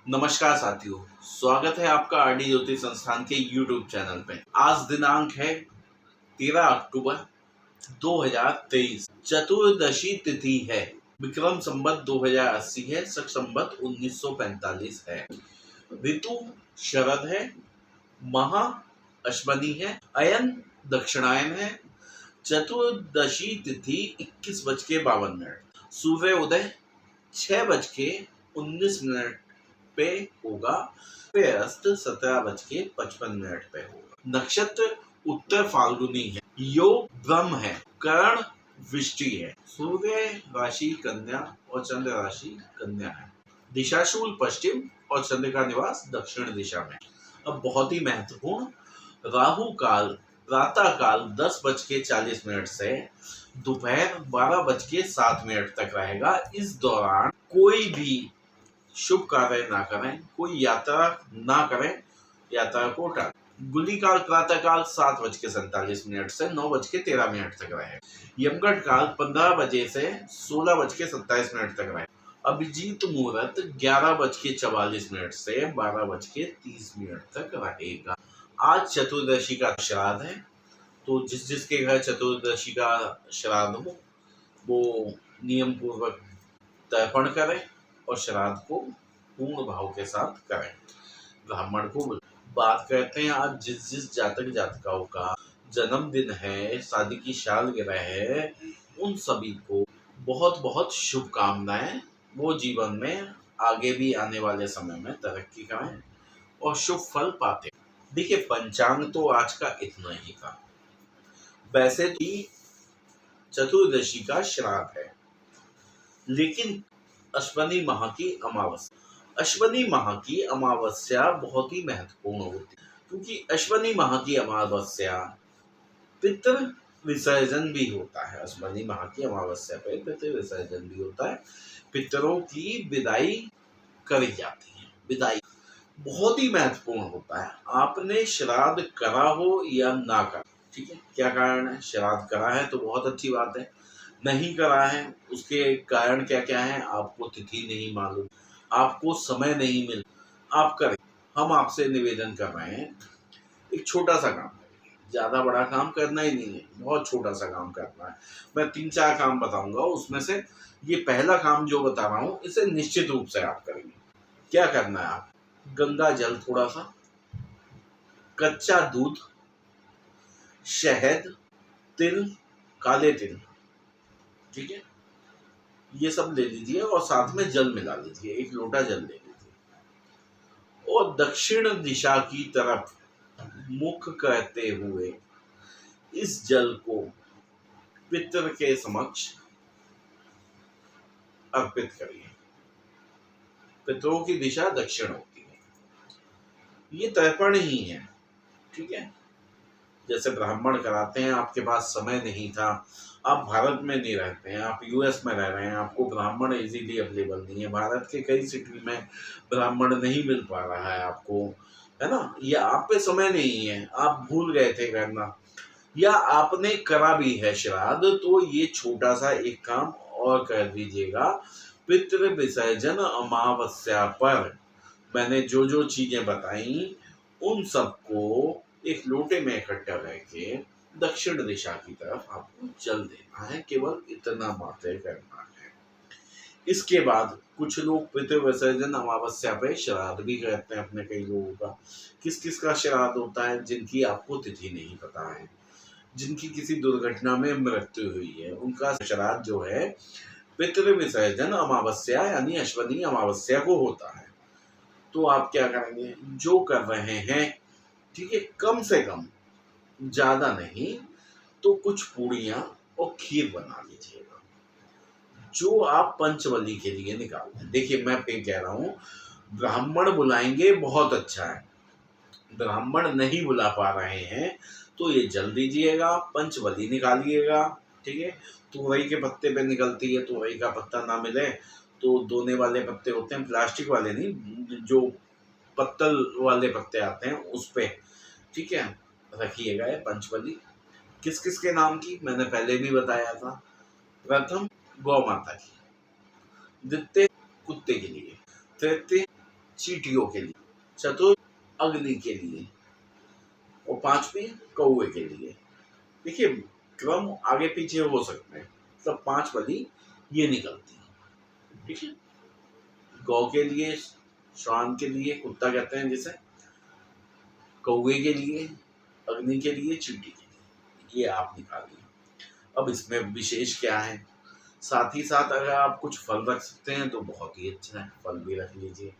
नमस्कार साथियों, स्वागत है आपका आरडी ज्योति संस्थान के यूट्यूब चैनल पे। आज दिनांक है 13 अक्टूबर 2023। चतुर्दशी तिथि है। विक्रम संवत 2080 है। शक संवत 1945 है। ऋतु शरद है। महा अश्वनी है। अयन दक्षिणायन है। चतुर्दशी तिथि 21:52। सूर्य उदय 6:19 पे होगा। अस्त 17:55 पे होगा। नक्षत्र उत्तर फाल्गुनी है। योग ब्रह्म है। करण वृष्टि है। सूर्य राशि कन्या और चंद्र राशि कन्या है। दिशाशूल पश्चिम और चंद्र का निवास दक्षिण दिशा में। अब बहुत ही महत्वपूर्ण, राहु काल प्रातः काल 10:40 से दोपहर 12:07 तक रहेगा। इस दौरान कोई भी शुभ कार्य ना करें, कोई यात्रा ना करें, यात्रा को टालें। गुली काल प्रातः काल 7:47 से 9:13 तक रहे। यमगढ़ काल 15 बजे से 16:27 तक रहे। अभिजीत मुहूर्त 11:44 से 12:30 तक रहेगा। आज चतुर्दशी का श्राद्ध है, तो जिसके घर चतुर्दशी का श्राद्ध हो वो नियम पूर्वक तर्पण करें और श्राद्ध को पूर्ण भाव के साथ करें। ब्राह्मण को बात करते हैं। आज जिस जातक जातिकाओं का जन्मदिन है, शादी की सालगिरह है, उन सभी को बहुत बहुत शुभकामनाएं। वो जीवन में आगे भी आने वाले समय में तरक्की करें और शुभ फल पाते। देखिए, पंचांग तो आज का इतना ही था। वैसे तो चतुर्दशी का श्राद्ध है, लेकिन अश्वनी माह की अमावस्या बहुत ही महत्वपूर्ण होती है, क्योंकि अश्वनी माह की अमावस्या पितृ विसर्जन भी होता है। अश्वनी माह की अमावस्या पे पितृ विसर्जन भी होता है। पितरों की विदाई करी जाती है। विदाई बहुत ही महत्वपूर्ण होता है। आपने श्राद्ध करा हो या ना करा, ठीक है, क्या कारण है? श्राद्ध करा है तो बहुत अच्छी बात है। नहीं करा है, उसके कारण क्या क्या है? आपको तिथि नहीं मालूम, आपको समय नहीं मिल, आप करें। हम आपसे निवेदन कर रहे हैं, एक छोटा सा काम करिए। ज्यादा बड़ा काम करना ही नहीं है, बहुत छोटा सा काम करना है। मैं 3-4 काम बताऊंगा, उसमें से ये पहला काम जो बता रहा हूँ, इसे निश्चित रूप से आप करेंगे। क्या करना है? आप गंगा जल थोड़ा सा, कच्चा दूध, शहद, तिल, काले तिल, ठीक है, ये सब ले लीजिए और साथ में जल मिला लीजिए। 1 लोटा जल ले लीजिए और दक्षिण दिशा की तरफ मुख करते हुए इस जल को पितर के समक्ष अर्पित करिए। पितरों की दिशा दक्षिण होती है। ये तर्पण ही है, ठीक है। जैसे ब्राह्मण कराते हैं, आपके पास समय नहीं था, आप भारत में नहीं रहते हैं, आप यूएस में रह रहे हैं, आपको ब्राह्मण इजीली अवेलेबल नहीं है, भारत के कई सिटी में ब्राह्मण नहीं मिल पा रहा है आपको, है ना, या आप पे समय नहीं है, आप भूल गए थे करना, या आपने करा भी है श्राद्ध, तो ये छोटा सा एक काम और कर दीजिएगा। पितृ विसर्जन अमावस्या पर मैंने जो जो चीजें बताई, उन सबको एक लोटे में इकट्ठा करके दक्षिण दिशा की तरफ आपको जल देना है। केवल इतना मात्र करना है। इसके बाद कुछ लोग पितृ विसर्जन अमावस्या पे श्राद्ध भी करते हैं अपने। कई लोगों का किस किस का श्राद्ध होता है, जिनकी आपको तिथि नहीं पता है, जिनकी किसी दुर्घटना में मृत्यु हुई है, उनका श्राद्ध जो है पितृ विसर्जन अमावस्या यानी अश्वनी अमावस्या को होता है। तो आप क्या करेंगे? जो कर रहे हैं, ठीक है, कम से कम, ज्यादा नहीं तो कुछ पूड़ियां और खीर बना लीजिएगा, जो आप पंचवली के लिए निकाल दें। देखिए, मैं फिर कह रहा हूँ, ब्राह्मण बुलाएंगे बहुत अच्छा है, ब्राह्मण नहीं बुला पा रहे हैं तो ये जल दीजिएगा, पंचवली निकालिएगा, ठीक है। तुरई के पत्ते पे निकलती है, तुरई का पत्ता ना मिले तो दोने वाले पत्ते होते हैं, प्लास्टिक वाले नहीं, जो पत्तल वाले पत्ते आते हैं उस पे, ठीक है, रखिएगा। ये पंचवली किस किस के नाम की मैंने पहले भी बताया था। प्रथम गौ माता की, द्वितीय कुत्ते के लिए, तृतीय चींटियों के लिए, चतुर्थ अग्नि के लिए और पांचवी कौवे के लिए। देखिए क्रम आगे पीछे हो सकते हैं, सब 5 बलि ये निकलती है। ठीक है, गौ के लिए, श्वान के लिए, कुत्ता कहते हैं जिसे, कौवे के लिए, अग्नि के लिए, चींटी के लिए, ये आप निकालिए। अब इसमें विशेष क्या है, साथ ही साथ अगर आप कुछ फल रख सकते हैं तो बहुत ही अच्छा है, फल भी रख लीजिए।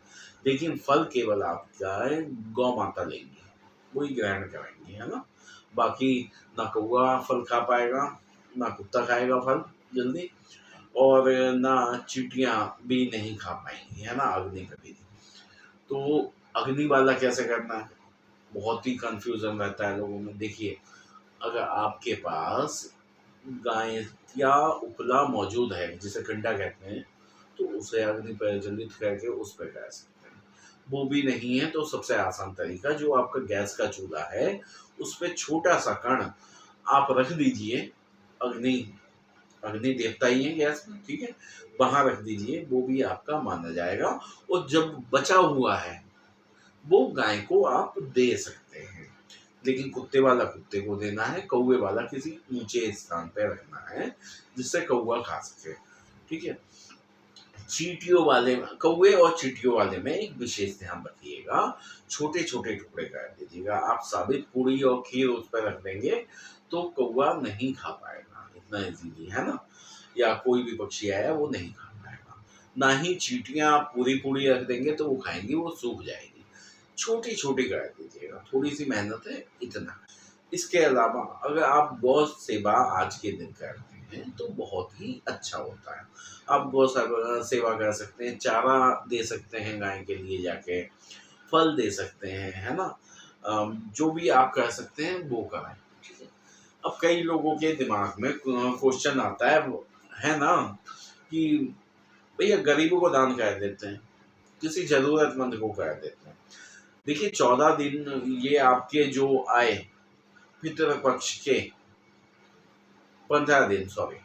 लेकिन फल केवल आप क्या है, गौ माता लेंगे, वही ग्रहण करेंगे, है ना। बाकी ना कौवा फल खा पाएगा, ना कुत्ता खाएगा फल जल्दी, और ना चींटियां भी नहीं खा पाएंगी, है ना, अग्नि कभी। तो अग्नि वाला कैसे करना है, बहुत ही कंफ्यूजन रहता है लोगों में। देखिए अगर आपके पास गाय या उपला मौजूद है जिसे कंडा कहते हैं, तो उसे अग्नि प्रज्वलित करके उस पर कर सकते हैं। वो भी नहीं है तो सबसे आसान तरीका, जो आपका गैस का चूल्हा है उस पर छोटा सा कण आप रख दीजिए, अग्नि अग्नि देवता ही है गैस में, ठीक है, वहां रख दीजिए, वो भी आपका माना जाएगा। और जब बचा हुआ है वो गाय को आप दे सकते हैं, लेकिन कुत्ते वाला कुत्ते को देना है, कौवे वाला किसी ऊंचे स्थान पे रखना है जिससे कौवा खा सके। ठीक है, चींटियों वाले, कौवे और चींटियों वाले में एक विशेष ध्यान रखिएगा, छोटे छोटे टुकड़े कर दीजिएगा। आप साबित पूरी और खीर उस पर रख देंगे तो कौवा नहीं खा पाएगा इतना इजीली, है ना, या कोई भी पक्षी आया वो नहीं खा पाएगा। ना ही चींटियां आप पूरी पूरी रख देंगे तो वो खाएंगी, वो सूख जाएगी। छोटी छोटी कर दीजिएगा, थोड़ी सी मेहनत है इतना। इसके अलावा अगर आप गौ सेवा आज के दिन करते हैं तो बहुत ही अच्छा होता है। आप गौ सेवा कर सकते हैं, चारा दे सकते हैं गाय के लिए जाके, फल दे सकते हैं, है ना, जो भी आप कर सकते हैं वो करें। ठीक है, अब कई लोगों के दिमाग में क्वेश्चन आता है ना, कि भैया गरीबों को दान कर देते हैं, किसी जरूरतमंद को कर देते हैं। देखिए 14 दिन ये आपके जो आए पितृपक्ष के 15 दिन, सॉरी,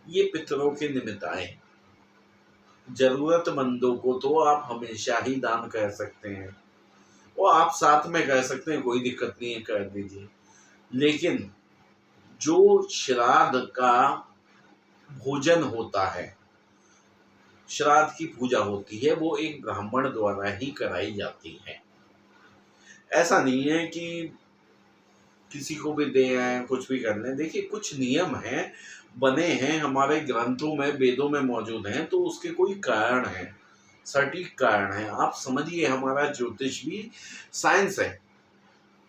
ये पितरों के निमित्त आए। जरूरतमंदों को तो आप हमेशा ही दान कर सकते हैं, और आप साथ में कर सकते हैं, कोई दिक्कत नहीं है, कर दीजिए। लेकिन जो श्राद्ध का भोजन होता है, श्राद्ध की पूजा होती है, वो एक ब्राह्मण द्वारा ही कराई जाती है। ऐसा नहीं है कि किसी को भी दे आए, कुछ भी कर लें। देखिए कुछ नियम हैं, बने हैं, हमारे ग्रंथों में, वेदों में मौजूद हैं, तो उसके कोई कारण है, सटीक कारण है। आप समझिए हमारा ज्योतिष भी साइंस है,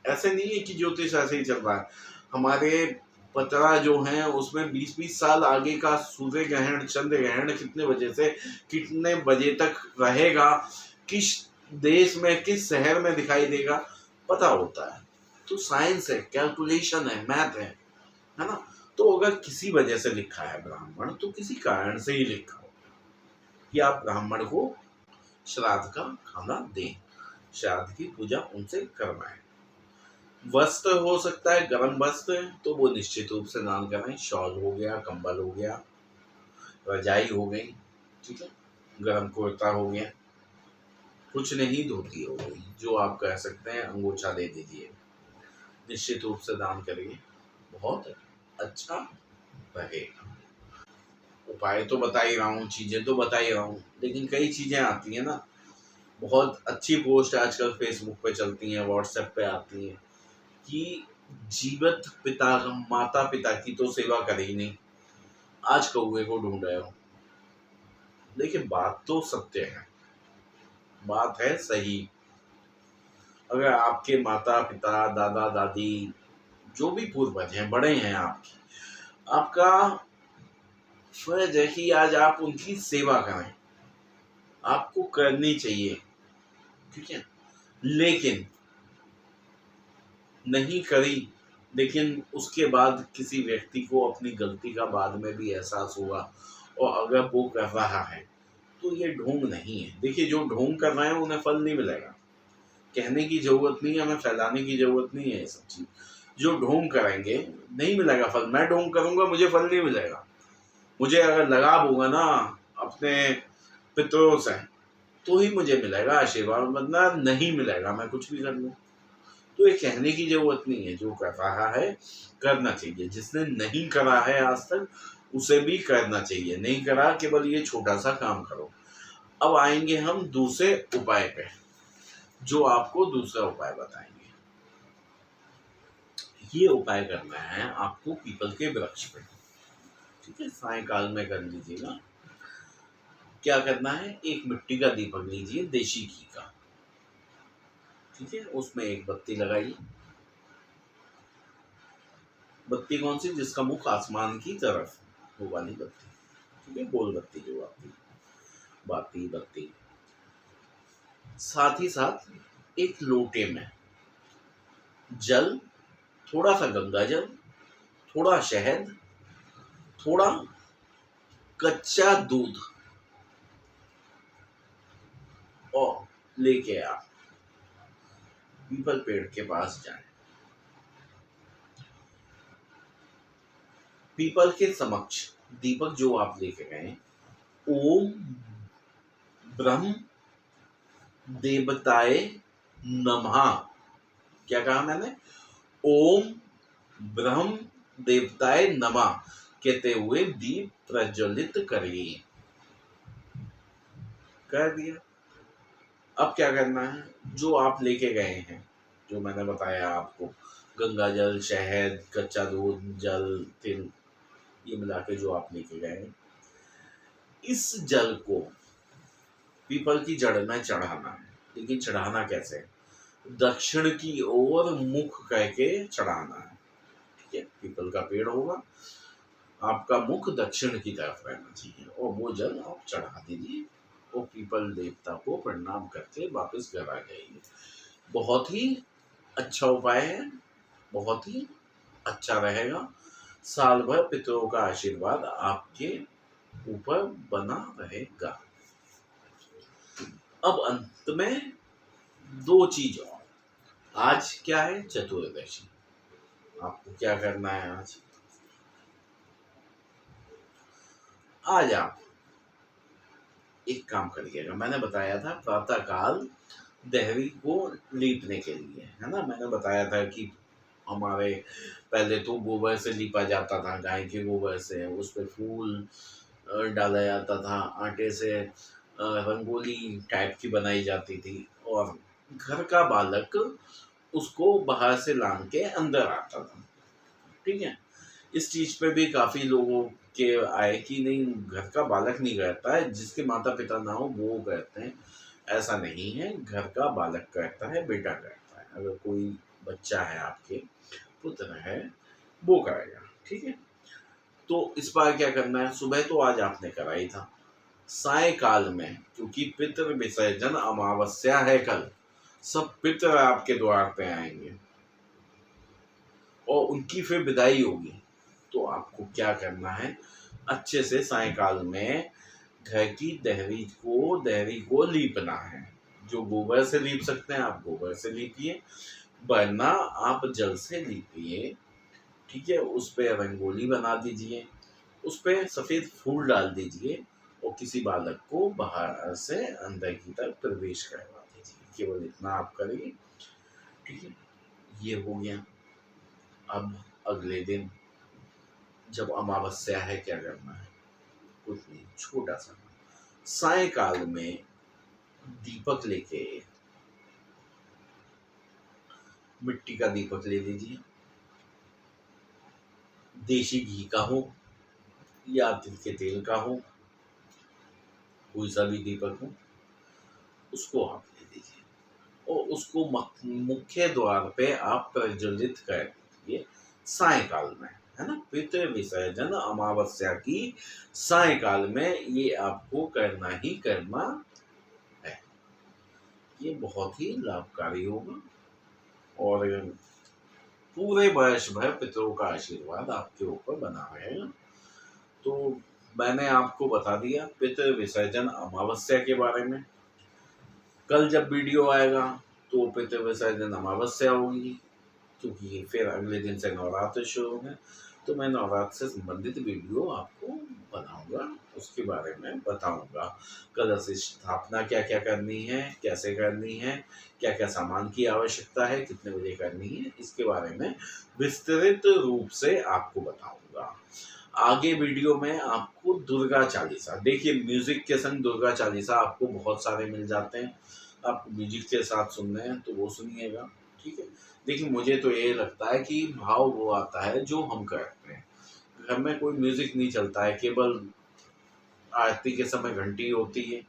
ऐसे नहीं है कि ज्योतिष ऐसे ही चल रहा है। हमारे पतरा जो है उसमें 20-20 साल आगे का सूर्य ग्रहण, चंद्र ग्रहण कितने बजे से कितने बजे तक रहेगा, किस देश में, किस शहर में दिखाई देगा, पता होता है। तो साइंस है, कैलकुलेशन है, मैथ है ना। तो अगर किसी वजह से लिखा है ब्राह्मण, तो किसी कारण से ही लिखा हो कि आप ब्राह्मण को श्राद्ध का खाना दें, श्राद्ध की पूजा उनसे करवाएं। वस्त्र हो सकता है गर्म वस्त्र, तो वो निश्चित रूप से दान करें। शॉल हो गया, कंबल हो गया, रजाई हो गई, ठीक है, गर्म कुर्ता हो गया, कुछ नहीं धोती हो गई, जो आप कह सकते हैं अंगोछा दे दीजिए, निश्चित रूप से दान करिए, बहुत अच्छा रहेगा। उपाय तो बता ही रहा हूँ, चीज़ें तो बता ही रहा हूँ, लेकिन कई चीज़ें आती हैं ना, बहुत अच्छी पोस्ट आजकल फेसबुक पे चलती हैं, व्हाट्सएप पे आती हैं कि जीवित पिता, माता पिता की तो सेवा करे ही नहीं, आज कौवे को ढूंढ रहे हो। देखिए बात तो सत्य है, बात है सही। अगर आपके माता पिता, दादा दादी, जो भी पूर्वज हैं, बड़े हैं आपके, आपका फर्ज है कि आज आप उनकी सेवा करें, आपको करनी चाहिए, ठीक है। लेकिन नहीं करी, लेकिन उसके बाद किसी व्यक्ति को अपनी गलती का बाद में भी एहसास हुआ, और अगर वो कर रहा है तो ये ढोंग नहीं है। देखिए जो ढोंग कर रहे हैं उन्हें फल नहीं मिलेगा, कहने की जरूरत नहीं है, हमें फैलाने की जरूरत नहीं है ये सब चीज। जो ढोंग करेंगे नहीं मिलेगा फल। मैं ढोंग करूंगा, मुझे फल नहीं मिलेगा। मुझे अगर लगाव होगा ना अपने पितरों से, तो ही मुझे मिलेगा आशीर्वाद, वरना नहीं मिलेगा मैं कुछ भी कर लूँ। तो ये कहने की जरूरत नहीं है, जो कर रहा है करना चाहिए, जिसने नहीं करा है आज तक उसे भी करना चाहिए, नहीं करा केवल ये छोटा सा काम करो। अब आएंगे हम दूसरे उपाय पे, जो आपको दूसरा उपाय बताएंगे। ये उपाय करना है आपको पीपल के वृक्ष पे, ठीक है, सायकाल में कर लीजिएगा। क्या करना है, एक मिट्टी का दीपक लीजिए देशी घी का, ठीक है, उसमें एक बत्ती लगाइए। बत्ती कौन सी, जिसका मुख आसमान की तरफ, वो वाली बत्ती, ठीक है, गोल बत्ती जो आती बाती बत्ती। साथ ही साथ एक लोटे में जल, थोड़ा सा गंगा जल, थोड़ा शहद, थोड़ा कच्चा दूध और लेके आप पीपल पेड़ के पास जाएं। पीपल के समक्ष दीपक जो आप लेके गए, ओम ब्रह्म देवताय नमः, क्या कहा मैंने, ओम ब्रह्म देवताय नमः कहते हुए दीप प्रज्वलित करिए। कर दिया। अब क्या करना है, जो आप लेके गए हैं, जो मैंने बताया आपको, गंगा जल, शहद, कच्चा दूध, जल, तिल, ये मिला के जो आप लेके गए, इस जल को पीपल की जड़ में चढ़ाना है। लेकिन चढ़ाना कैसे, दक्षिण की ओर मुख करके चढ़ाना है, ठीक है। पीपल का पेड़ होगा, आपका मुख दक्षिण की तरफ रहना चाहिए, और वो जल आप चढ़ा दीजिए और पीपल देवता को प्रणाम करके वापस घर आ जाइए। बहुत ही अच्छा उपाय है, बहुत ही अच्छा रहेगा। साल भर पितरों का आशीर्वाद आपके ऊपर बना रहेगा। अब अंत में दो चीज और। आज क्या है, चतुर्दशी। आपको क्या करना है, आज आप एक काम करिएगा। मैंने बताया था प्रातः काल देहरी को लीपने के लिए, है ना। मैंने बताया था कि हमारे पहले तो गोबर से लीपा जाता था, गाय के गोबर से, उस पर फूल डाला जाता था, आटे से रंगोली टाइप की बनाई जाती थी, और घर का बालक उसको बाहर से लांग के अंदर आता था, ठीक है। इस चीज पे भी काफी लोगों के आए कि नहीं, घर का बालक नहीं करता है, जिसके माता पिता ना हो वो करते हैं। ऐसा नहीं है, घर का बालक करता है, बेटा करता है। अगर कोई बच्चा है, आपके पुत्र है, वो करेगा, ठीक है। तो इस बार क्या करना है, सुबह तो आज आपने करा ही था, सायकाल में, क्योंकि पितृ विसर्जन अमावस्या है कल, सब पितृ आपके द्वार पे आएंगे और उनकी फिर विदाई होगी। तो आपको क्या करना है, अच्छे से सायकाल में घर की देहरी को लीपना है। जो गोबर से लीप सकते हैं आप गोबर से लीपिए, वरना आप जल से लीपिए, ठीक है। उस पे रंगोली बना दीजिए, उस पे सफेद फूल डाल दीजिए और किसी बालक को बाहर से अंदर की तरफ प्रवेश करवा दीजिए। केवल इतना आप करिए, ठीक है। ये हो गया। अब अगले दिन जब अमावस्या है, क्या करना है, कुछ नहीं, छोटा सा सायकाल में दीपक लेके, मिट्टी का दीपक ले लीजिए, देशी घी का हो या तिल के तेल का हो, कोई सा भी दीपक हो, उसको आप ले लीजिए और उसको मुख्य द्वार पे आप प्रज्वलित कर दीजिए सायकाल में, है ना। पितृ विसर्जन अमावस्या की सायकाल में ये आपको करना ही करना है। ये बहुत ही लाभकारी होगा और पूरे वर्ष भर पितरों का आशीर्वाद आपके ऊपर बना रहेगा। तो मैंने आपको बता दिया पितृ विसर्जन अमावस्या के बारे में। कल जब वीडियो आएगा तो पितृ विसर्जन अमावस्या होगी, क्योंकि फिर अगले दिन से नवरात्र शुरू होंगे। तो मैं नवरात्र से संबंधित वीडियो आपको बनाऊंगा, उसके बारे में बताऊंगा। कलश स्थापना क्या क्या करनी है, कैसे करनी है, क्या क्या सामान की आवश्यकता है, कितने बजे करनी है, इसके बारे में विस्तृत रूप से आपको बताऊंगा। आगे वीडियो में आपको दुर्गा चालीसा, देखिए म्यूजिक के संग दुर्गा चालीसा आपको बहुत सारे मिल जाते हैं, आपको म्यूजिक के साथ सुनने हैं तो वो सुनिएगा, ठीक है। देखिए मुझे तो ये लगता है कि भाव वो आता है जो हम करते हैं। घर में कोई म्यूजिक नहीं चलता है, केवल आरती के समय घंटी होती है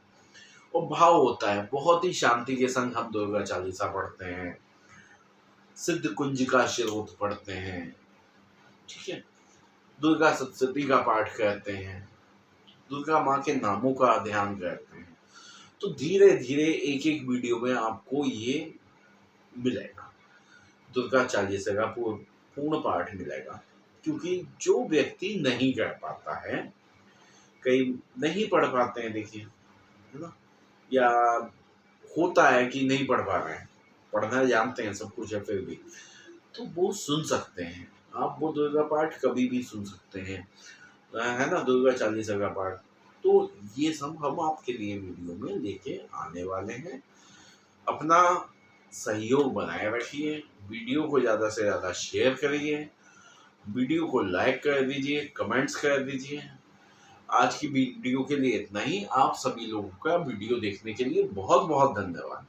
और भाव होता है। बहुत ही शांति के संग हम दुर्गा चालीसा पढ़ते हैं, सिद्ध कुंज का श्लोक पढ़ते हैं, ठीक है, दुर्गा सप्तशती का पाठ करते हैं, दुर्गा माँ के नामों का ध्यान करते हैं। तो धीरे धीरे एक एक वीडियो में आपको ये मिलेगा, दुर्गा चालीसा का पूर्ण पाठ मिलेगा। क्योंकि जो व्यक्ति नहीं कर पाता है, कई नहीं पढ़ पाते हैं, देखिए है ना, या होता है कि नहीं पढ़ पा रहे हैं, पढ़ना जानते हैं सब कुछ है फिर भी, तो वो सुन सकते हैं। आप वो दुर्गा पाठ कभी भी सुन सकते हैं, है ना, दुर्गा चालीसा का पाठ। तो ये सब हम आपके लिए वीडियो में लेके आने वाले हैं। अपना सहयोग बनाए रखिए, वीडियो को ज़्यादा से ज़्यादा शेयर करिए, वीडियो को लाइक कर दीजिए, कमेंट्स कर दीजिए। आज की वीडियो के लिए इतना ही। आप सभी लोगों का वीडियो देखने के लिए बहुत बहुत धन्यवाद।